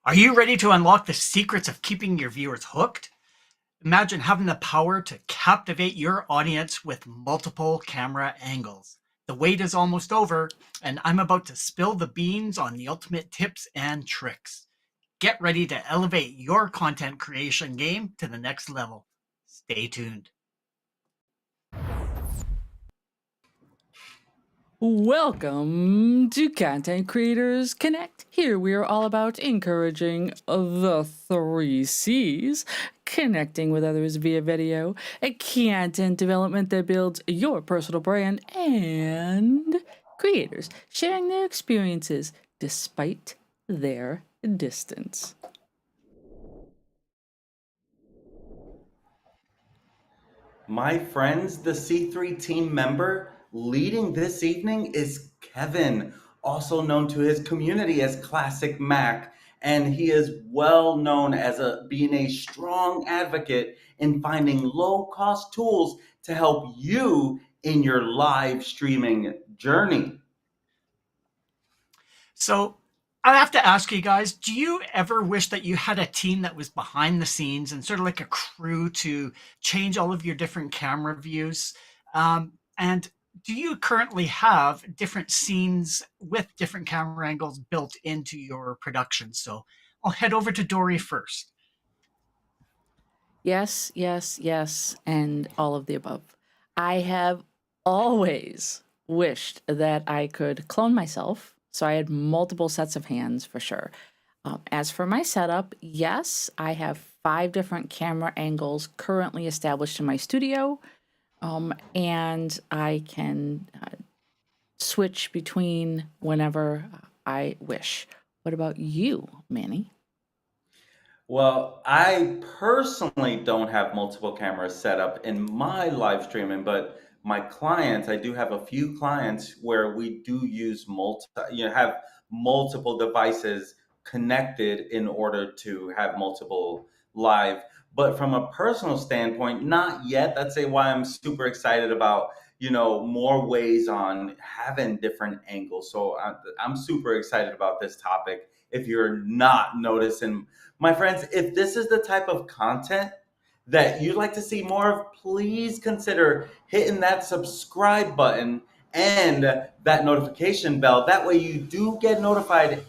Are you ready to unlock the secrets of keeping your viewers hooked? Imagine having the power to captivate your audience with multiple camera angles. The wait is almost over, and I'm about to spill the beans on the ultimate tips and tricks. Get ready to elevate your content creation game to the next level. Stay tuned. Welcome to Content Creators Connect. Here we are all about encouraging the 3 C's, connecting with others via video, a content development that builds your personal brand, and creators sharing their experiences despite their distance. My friends, the C3 team member leading this evening is Kevin, also known to his community as ClasicMac, and he is well known as being a strong advocate in finding low-cost tools to help you in your live streaming journey. So, I have to ask you guys, do you ever wish that you had a team that was behind the scenes and sort of like a crew to change all of your different camera views? And do you currently have different scenes with different camera angles built into your production? So I'll head over to Dori first. Yes, yes, yes, and all of the above. I have always wished that I could clone myself, so I had multiple sets of hands for sure. As for my setup, yes, I have 5 different camera angles currently established in my studio, and I can switch between whenever I wish. What about you, Manny? Well, I personally don't have multiple cameras set up in my live streaming, but my clients, I do have a few clients where we do use have multiple devices connected in order to have multiple live. But from a personal standpoint, not yet. That's why I'm super excited about, more ways on having different angles. So I'm super excited about this topic. If you're not noticing, my friends, if this is the type of content that you'd like to see more of, please consider hitting that subscribe button and that notification bell. That way you do get notified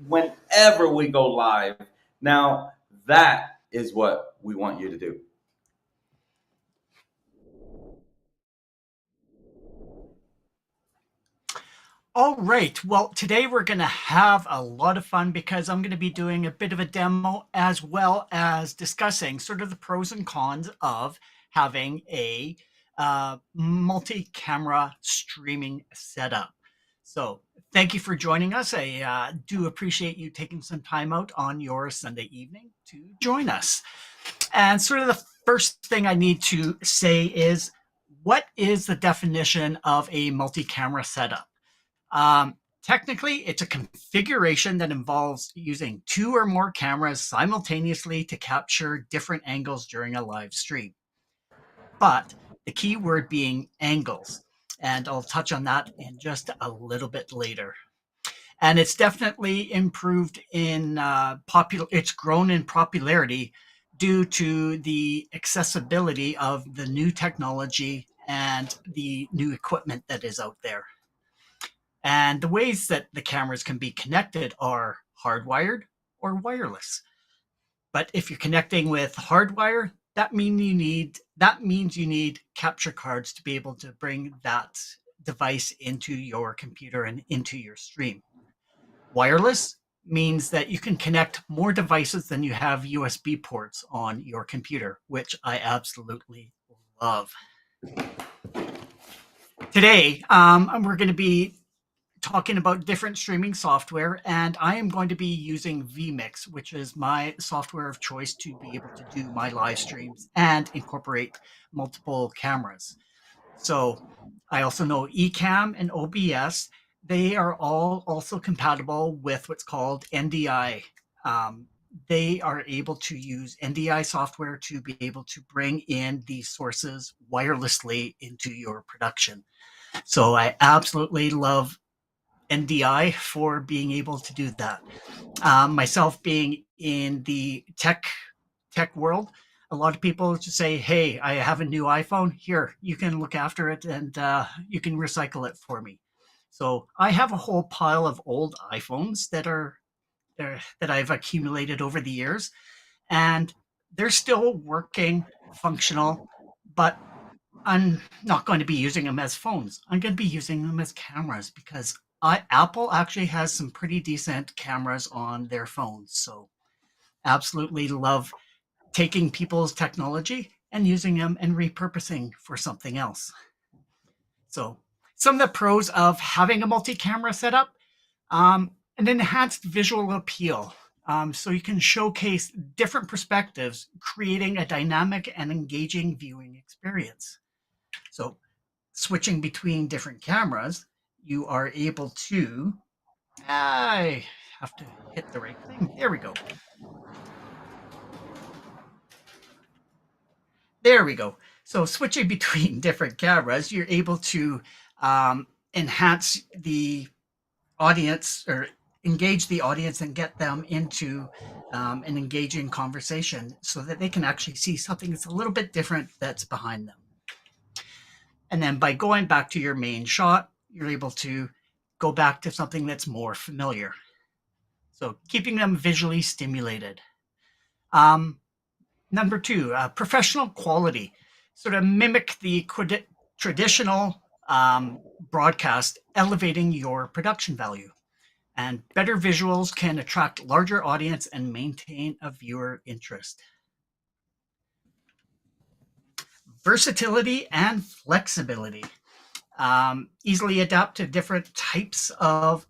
whenever we go live. Now, that is what we want you to do. All right. Well, today we're going to have a lot of fun because I'm going to be doing a bit of a demo as well as discussing sort of the pros and cons of having a multi-camera streaming setup. So thank you for joining us. I do appreciate you taking some time out on your Sunday evening to join us. And sort of the first thing I need to say is, what is the definition of a multi-camera setup? Technically, it's a configuration that involves using 2 or more cameras simultaneously to capture different angles during a live stream. But the key word being angles, and I'll touch on that in just a little bit later. And it's definitely improved in it's grown in popularity due to the accessibility of the new technology and the new equipment that is out there. And the ways that the cameras can be connected are hardwired or wireless. But if you're connecting with hardwire, that means you need capture cards to be able to bring that device into your computer and into your stream. Wireless means that you can connect more devices than you have USB ports on your computer, which I absolutely love. Today, we're going to be talking about different streaming software, and I am going to be using vMix, which is my software of choice to be able to do my live streams and incorporate multiple cameras. So I also know Ecamm and OBS. They are all also compatible with what's called NDI. They are able to use NDI software to be able to bring in these sources wirelessly into your production. So I absolutely love NDI for being able to do that. Myself being in the tech world, a lot of people just say, "Hey, I have a new iPhone. Here, you can look after it, and you can recycle it for me." So I have a whole pile of old iPhones that are that I've accumulated over the years, and they're still working, functional, but I'm not going to be using them as phones. I'm going to be using them as cameras because Apple actually has some pretty decent cameras on their phones. So absolutely love taking people's technology and using them and repurposing for something else. So some of the pros of having a multi-camera setup, an enhanced visual appeal. So you can showcase different perspectives, creating a dynamic and engaging viewing experience. So switching between different cameras, you are able to, I have to hit the right thing. There we go. There we go. So switching between different cameras, you're able to enhance the audience or engage the audience and get them into an engaging conversation so that they can actually see something that's a little bit different that's behind them. And then by going back to your main shot, you're able to go back to something that's more familiar. So keeping them visually stimulated. Number two, professional quality. Sort of mimic the traditional broadcast, elevating your production value. And better visuals can attract larger audience and maintain a viewer interest. Versatility and flexibility. Easily adapt to different types of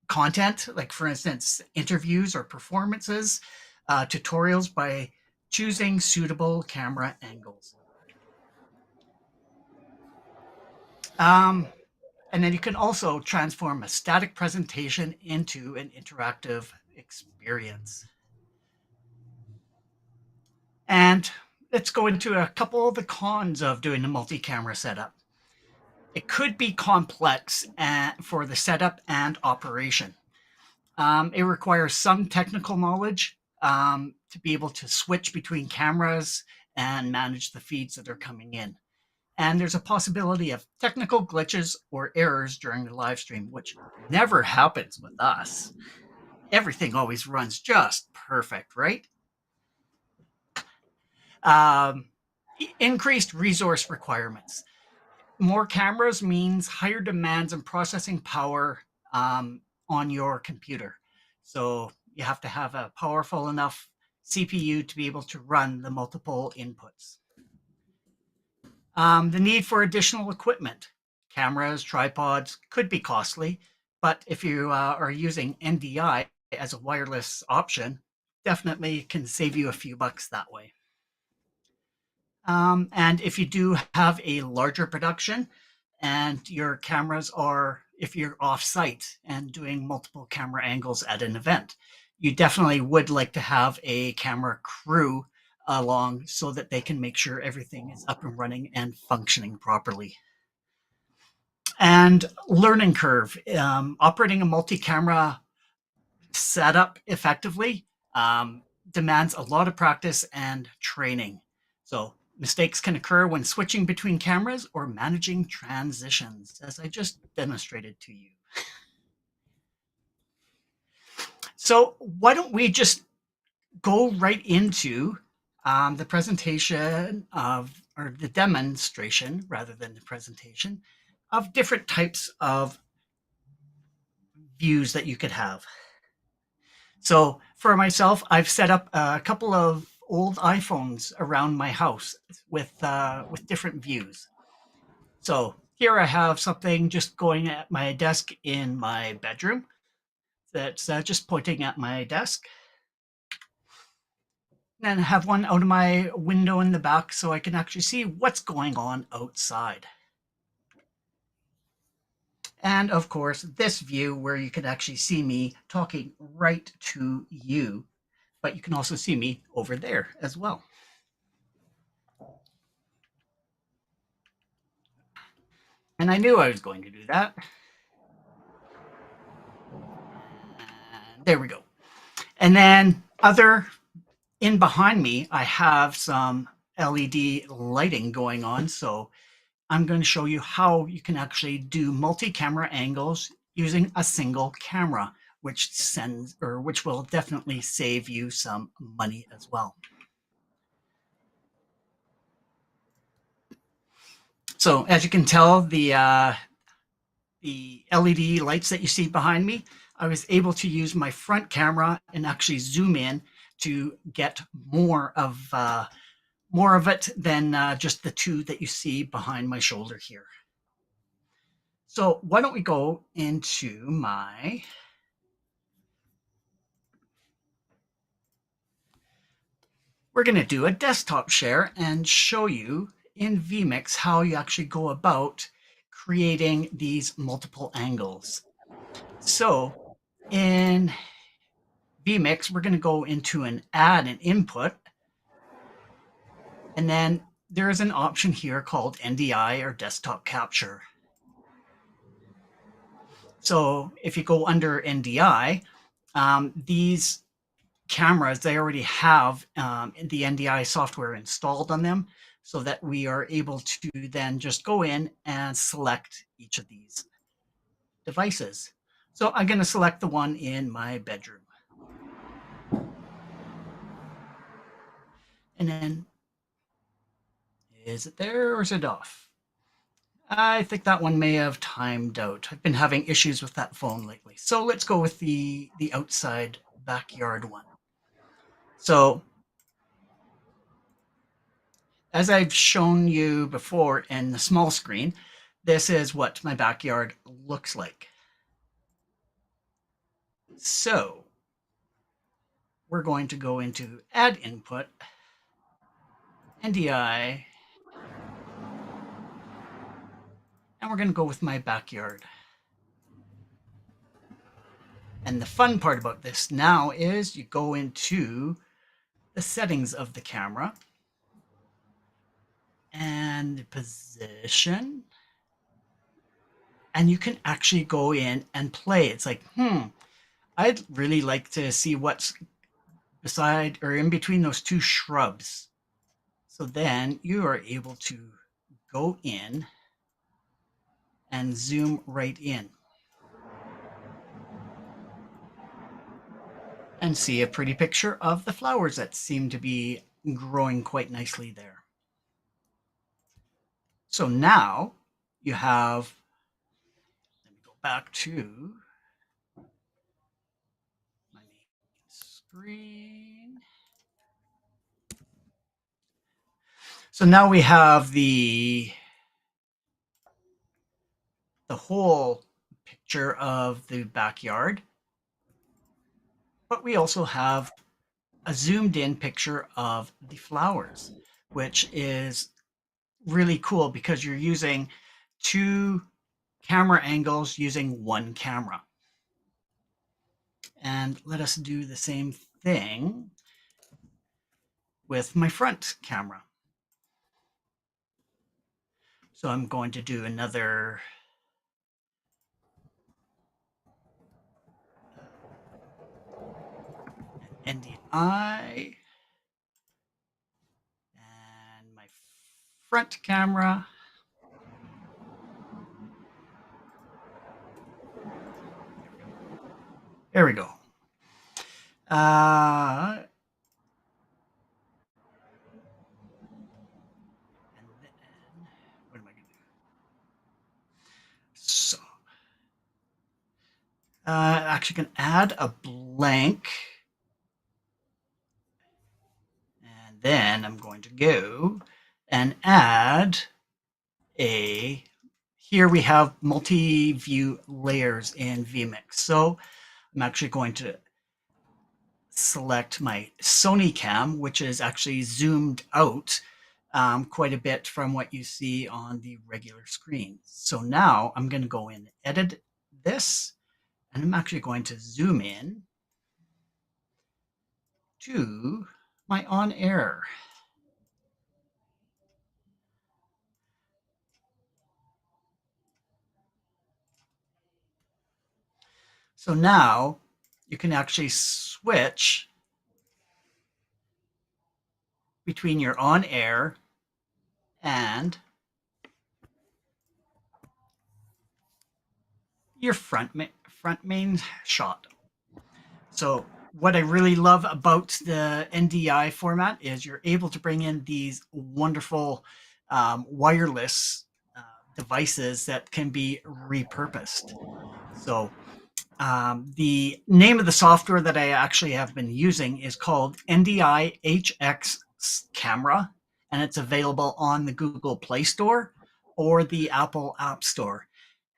content, like for instance, interviews or performances, tutorials by choosing suitable camera angles. And then you can also transform a static presentation into an interactive experience. And let's go into a couple of the cons of doing a multi-camera setup. It could be complex for the setup and operation. It requires some technical knowledge to be able to switch between cameras and manage the feeds that are coming in. And there's a possibility of technical glitches or errors during the live stream, which never happens with us. Everything always runs just perfect, right? Increased resource requirements. More cameras means higher demands and processing power on your computer. So you have to have a powerful enough CPU to be able to run the multiple inputs. The need for additional equipment. Cameras, tripods could be costly, but if you are using NDI as a wireless option, definitely can save you a few bucks that way. And if you do have a larger production and your cameras are, if you're off site and doing multiple camera angles at an event, you definitely would like to have a camera crew along so that they can make sure everything is up and running and functioning properly. And learning curve, operating a multi-camera setup effectively demands a lot of practice and training. So mistakes can occur when switching between cameras or managing transitions, as I just demonstrated to you. So why don't we just go right into the presentation of, or the demonstration rather than the presentation of different types of views that you could have. So for myself, I've set up a couple of old iPhones around my house with different views. So here I have something just going at my desk in my bedroom that's just pointing at my desk. And I have one out of my window in the back so I can actually see what's going on outside. And of course, this view where you can actually see me talking right to you, but you can also see me over there as well. And I knew I was going to do that. There we go. And then in behind me, I have some LED lighting going on. So I'm going to show you how you can actually do multi-camera angles using a single camera, which will definitely save you some money as well. So as you can tell, the LED lights that you see behind me, I was able to use my front camera and actually zoom in to get more of it than just the two that you see behind my shoulder here. So why don't we go into we're going to do a desktop share and show you in vMix how you actually go about creating these multiple angles. So in vMix, we're going to go into an add an input, and then there is an option here called NDI or desktop capture. So if you go under NDI, these cameras, they already have the NDI software installed on them, so that we are able to then just go in and select each of these devices. So I'm going to select the one in my bedroom. And then, is it there or is it off? I think that one may have timed out. I've been having issues with that phone lately. So let's go with the outside backyard one. So as I've shown you before in the small screen, this is what my backyard looks like. So we're going to go into add input, NDI, and we're going to go with my backyard. And the fun part about this now is you go into the settings of the camera and the position, and you can actually go in and play. It's like, I'd really like to see what's beside or in between those two shrubs. So then you are able to go in and zoom right in and see a pretty picture of the flowers that seem to be growing quite nicely there. So now you have, let me go back to my main screen. So now we have the whole picture of the backyard, but we also have a zoomed in picture of the flowers, which is really cool because you're using two camera angles using one camera. And let us do the same thing with my front camera. So I'm going to do another NDI and my front camera. There we go. And then, what am I going to do? So, actually going to add a blank. And then I'm going to go and add here we have multi-view layers in vMix. So I'm actually going to select my Sony cam, which is actually zoomed out quite a bit from what you see on the regular screen. So now I'm going to go in, edit this, and I'm actually going to zoom in to my on air. So now you can actually switch between your on air and your front main shot. So what I really love about the NDI format is you're able to bring in these wonderful wireless devices that can be repurposed. So the name of the software that I actually have been using is called NDI HX Camera, and it's available on the Google Play Store or the Apple App Store.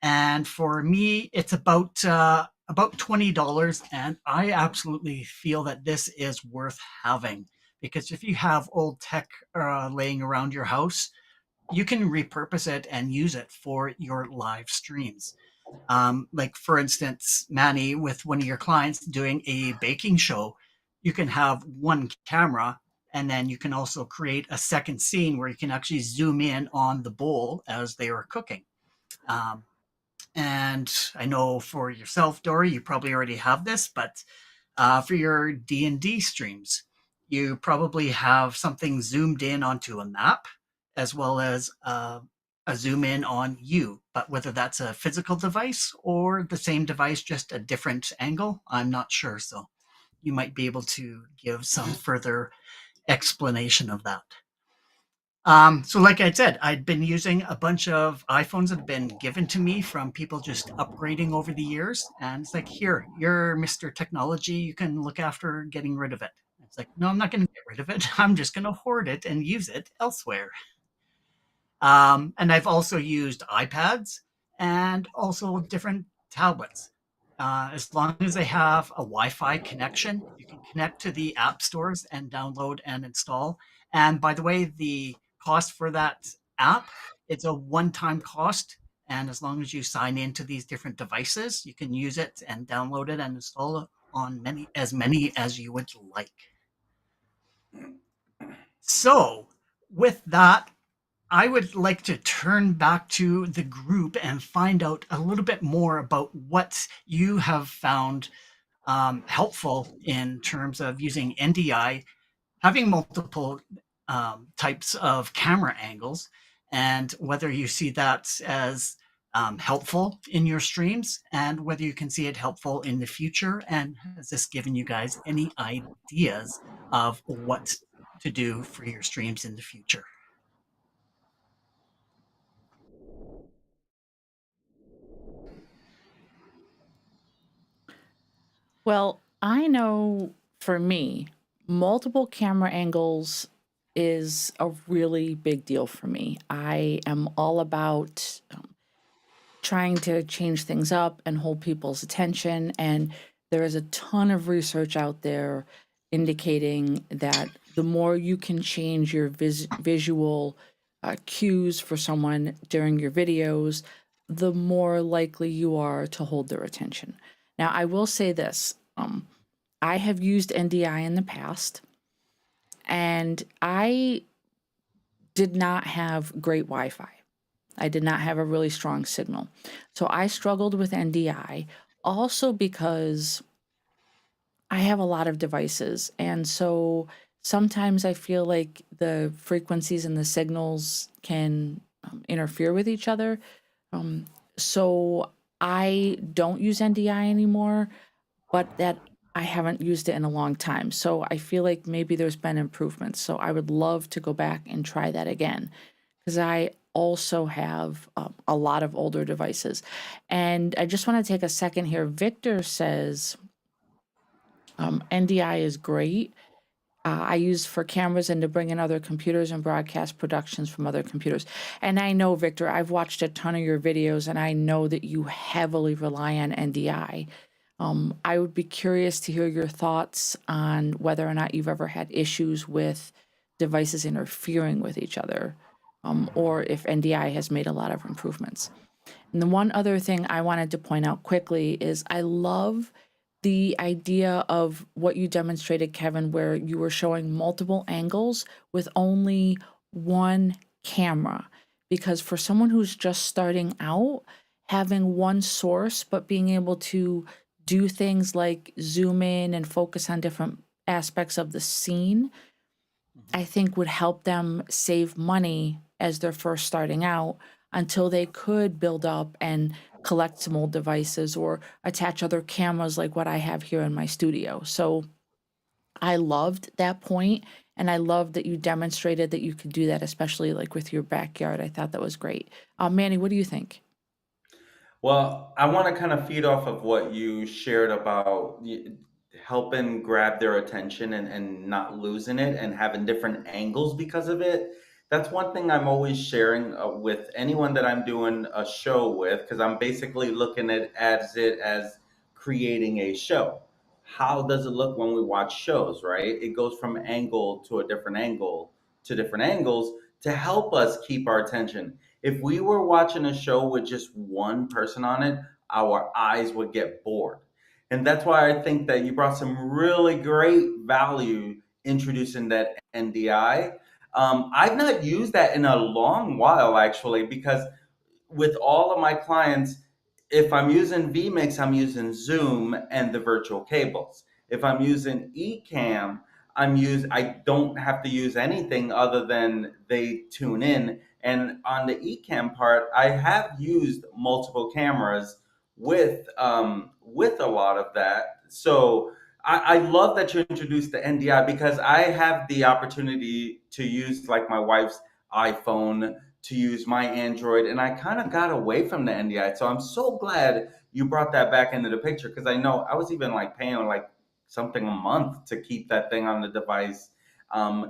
And for me, it's about $20, and I absolutely feel that this is worth having, because if you have old tech laying around your house, you can repurpose it and use it for your live streams. Like for instance, Manny, with one of your clients doing a baking show, you can have one camera, and then you can also create a second scene where you can actually zoom in on the bowl as they are cooking. Um, and I know for yourself, Dori, you probably already have this, but for your D&D streams, you probably have something zoomed in onto a map, as well as a zoom in on you. But whether that's a physical device or the same device, just a different angle, I'm not sure. So you might be able to give some further explanation of that. So like I said, I'd been using a bunch of iPhones that have been given to me from people just upgrading over the years. And it's like, here, you're Mr. Technology. You can look after getting rid of it. It's like, no, I'm not going to get rid of it. I'm just going to hoard it and use it elsewhere. And I've also used iPads and also different tablets. As long as they have a Wi-Fi connection, you can connect to the app stores and download and install. And by the way, the cost for that app, it's a one-time cost. And as long as you sign into these different devices, you can use it and download it and install it on many as you would like. So with that, I would like to turn back to the group and find out a little bit more about what you have found helpful in terms of using NDI, having multiple types of camera angles, and whether you see that as helpful in your streams, and whether you can see it helpful in the future, and has this given you guys any ideas of what to do for your streams in the future? Well, I know for me, multiple camera angles is a really big deal for me. I am all about trying to change things up and hold people's attention. And there is a ton of research out there indicating that the more you can change your visual cues for someone during your videos, the more likely you are to hold their attention. Now, I will say this. I have used NDI in the past, and I did not have great Wi-Fi. I did not have a really strong signal. So I struggled with NDI also because I have a lot of devices. And so sometimes I feel like the frequencies and the signals can interfere with each other. So I don't use NDI anymore, but that I haven't used it in a long time. So I feel like maybe there's been improvements. So I would love to go back and try that again, because I also have a lot of older devices. And I just want to take a second here. Victor says NDI is great. I use for cameras and to bring in other computers and broadcast productions from other computers. And I know, Victor, I've watched a ton of your videos, and I know that you heavily rely on NDI. I would be curious to hear your thoughts on whether or not you've ever had issues with devices interfering with each other, or if NDI has made a lot of improvements. And the one other thing I wanted to point out quickly is I love the idea of what you demonstrated, Kevin, where you were showing multiple angles with only one camera. Because for someone who's just starting out, having one source, but being able to do things like zoom in and focus on different aspects of the scene, I think would help them save money as they're first starting out until they could build up and collect some old devices or attach other cameras like what I have here in my studio. So I loved that point, and I loved that you demonstrated that you could do that, especially like with your backyard. I thought that was great. Manny, what do you think? Well, I want to kind of feed off of what you shared about helping grab their attention and not losing it and having different angles because of it. That's one thing I'm always sharing with anyone that I'm doing a show with, because I'm basically looking at it as creating a show. How does it look when we watch shows, right? It goes from angle to a different angle to different angles to help us keep our attention. If we were watching a show with just one person on it, our eyes would get bored. And that's why I think that you brought some really great value introducing that NDI. I've not used that in a long while, actually, because with all of my clients, if I'm using vMix, I'm using Zoom and the virtual cables. If I'm using Ecamm, I don't have to use anything other than they tune in. And on the Ecamm part, I have used multiple cameras with a lot of that. So I love that you introduced the NDI because I have the opportunity to use like my wife's iPhone, to use my Android, and I kind of got away from the NDI. So I'm so glad you brought that back into the picture because I know I was even like paying like something a month to keep that thing on the device. I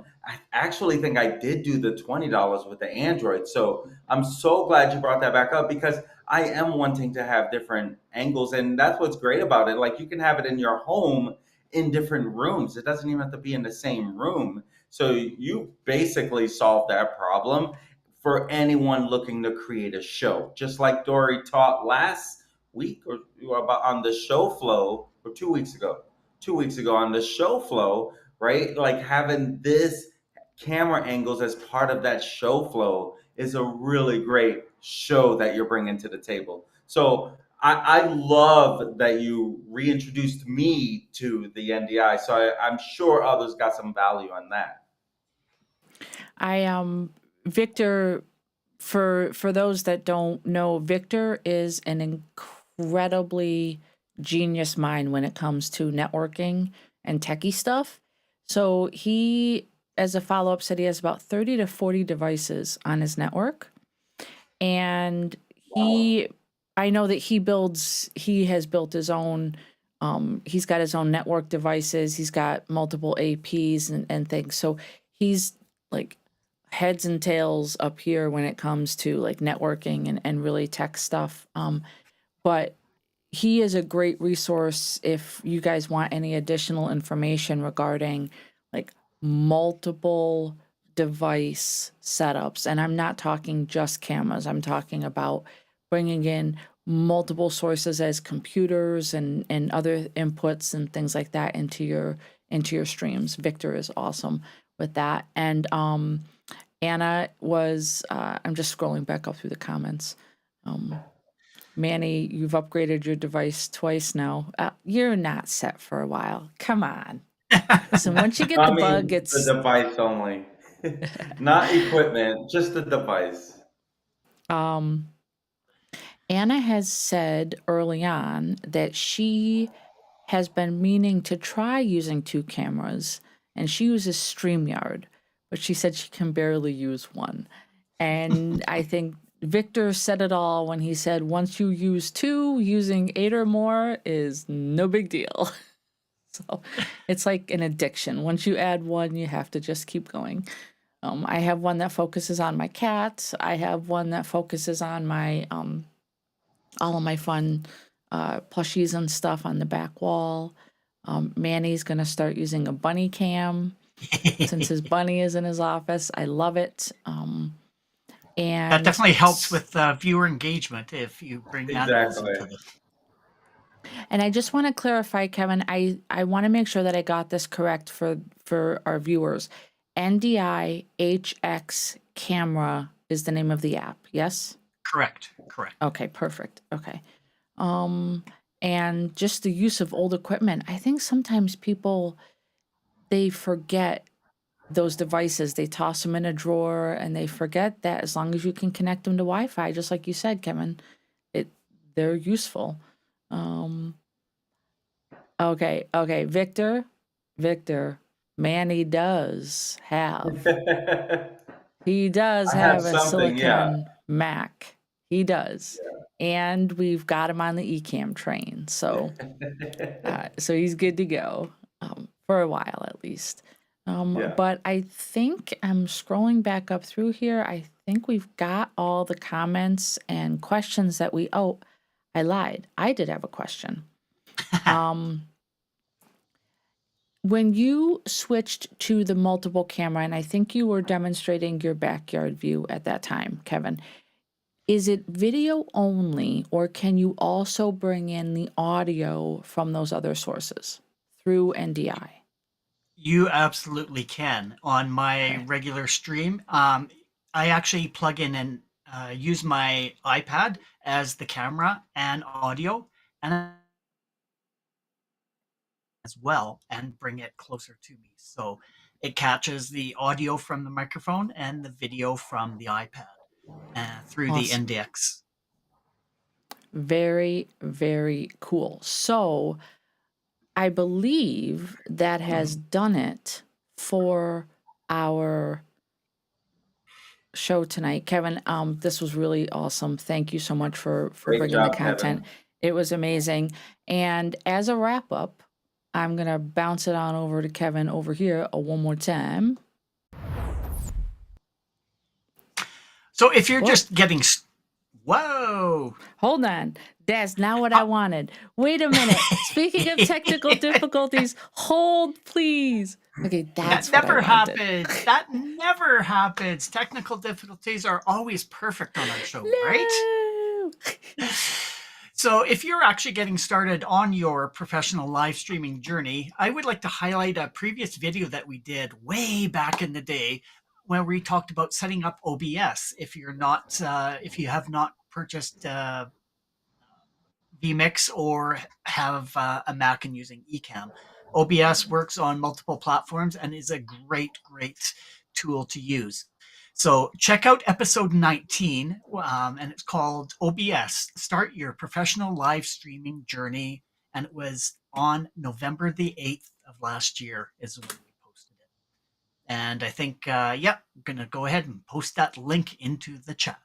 actually think I did do the $20 with the Android. So I'm so glad you brought that back up because I am wanting to have different angles, and that's what's great about it. Like you can have it in your home in different rooms. It doesn't even have to be in the same room. So you basically solved that problem for anyone looking to create a show. Just like Dori taught last week or about on the show flow, or 2 weeks ago. 2 weeks ago on the show flow, right? Like having this camera angles as part of that show flow is a really great show that you're bringing to the table. So I love that you reintroduced me to the NDI. So I'm sure others got some value on that. Victor, for those that don't know, Victor is an incredibly genius mind when it comes to networking and techie stuff. So he, as a follow-up, said he has about 30 to 40 devices on his network. And I know that he has built his own, he's got his own network devices. He's got multiple APs and things. So he's like heads and tails up here when it comes to like networking and really tech stuff. But he is a great resource if you guys want any additional information regarding like multiple device setups. And I'm not talking just cameras. I'm talking about bringing in multiple sources as computers and other inputs and things like that into your streams. Victor is awesome with that. And Anna was, I'm just scrolling back up through the comments. Manny, you've upgraded your device twice now. You're not set for a while. Come on. Listen, once you get the I bug, mean, the it's device only, not equipment, just the device. um Anna has said early on that she has been meaning to try using two cameras, and she uses StreamYard, but she said she can barely use one. And I think Victor said it all when he said once you use two, using 8 or more is no big deal. So it's like an addiction. Once you add one, you have to just keep going. I have one that focuses on my cat. I have one that focuses on my all of my fun plushies and stuff on the back wall. Manny's gonna start using a bunny cam since his bunny is in his office. I love it. That And definitely helps with viewer engagement if you bring animals Exactly. into the. and I just want to clarify, Kevin. I want to make sure that I got this correct for our viewers. NDI HX Camera is the name of the app. Yes. Correct. Correct. Okay. Perfect. Okay. Um, and just the use of old equipment. I think sometimes people, they forget those devices. They toss them in a drawer and they forget that as long as you can connect them to Wi-Fi, just like you said, Kevin, they're useful. Okay, Victor, Manny does have he does I have have a something, yeah. Silicon Mac. He does. And we've got him on the eCam train. So so he's good to go, for a while at least. Yeah. But I think I'm scrolling back up through here. I think we've got all the comments and questions that we. Oh, I lied. I did have a question. When you switched to the multiple camera, and I think you were demonstrating your backyard view at that time, Kevin, is it video only, or can you also bring in the audio from those other sources through NDI? You absolutely can. On my Okay. regular stream, I actually plug in and use my iPad as the camera and audio, and as well, and bring it closer to me. So it catches the audio from the microphone and the video from the iPad through the Awesome. NDX. Very, very cool. So I believe that has done it for our show tonight. Kevin, this was really awesome. Thank you so much for Great bringing the job, content. Kevin. It was amazing. And as a wrap up, I'm going to bounce it on over to Kevin over here one more time. So if you're Whoa. just getting, whoa, Hold on. That's not what I wanted. Wait a minute. Speaking of technical difficulties, hold please. Okay, that's that what I never wanted. happens. That never happens. Technical difficulties are always perfect on our show, right? No. So, if you're actually getting started on your professional live streaming journey, I would like to highlight a previous video that we did way back in the day where we talked about setting up OBS. If if you have not purchased vMix or have a Mac and using Ecamm, OBS works on multiple platforms and is a great tool to use. So check out episode 19, and it's called OBS, Start Your Professional Live Streaming Journey. And it was on November the 8th of last year is when we posted it. And I think, I'm going to go ahead and post that link into the chat.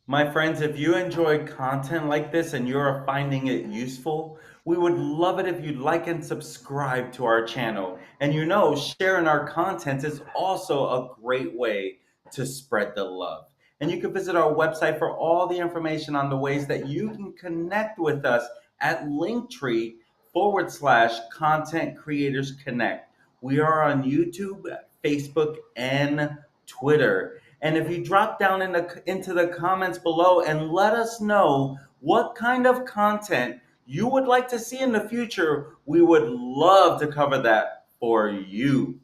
My friends, if you enjoy content like this and you're finding it useful, we would love it if you'd like and subscribe to our channel. And sharing our content is also a great way to spread the love. And you can visit our website for all the information on the ways that you can connect with us at linktr.ee/contentcreatorsconnect. We are on YouTube, Facebook, and Twitter. And if you drop down into the comments below and let us know what kind of content you would like to see in the future, we would love to cover that for you.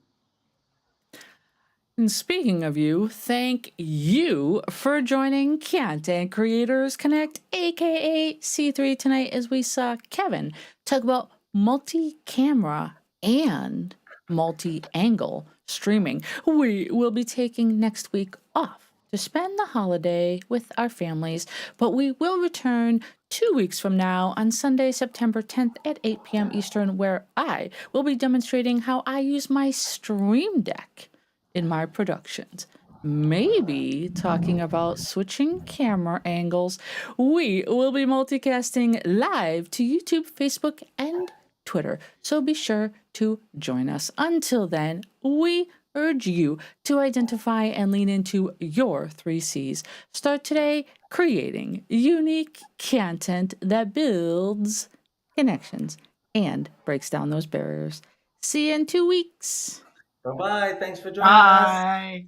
And speaking of you, thank you for joining Content Creators Connect, aka C3, tonight as we saw Kevin talk about multi-camera and multi-angle streaming. We will be taking next week off to spend the holiday with our families, but we will return 2 weeks from now on Sunday, September 10th at 8 p.m. Eastern, where I will be demonstrating how I use my Stream Deck in my productions. Maybe talking about switching camera angles. We will be multicasting live to YouTube, Facebook, and Twitter, so be sure to join us. Until then, we urge you to identify and lean into your 3 C's. Start today creating unique content that builds connections and breaks down those barriers. See you in 2 weeks. Bye-bye. Thanks for joining us. Bye.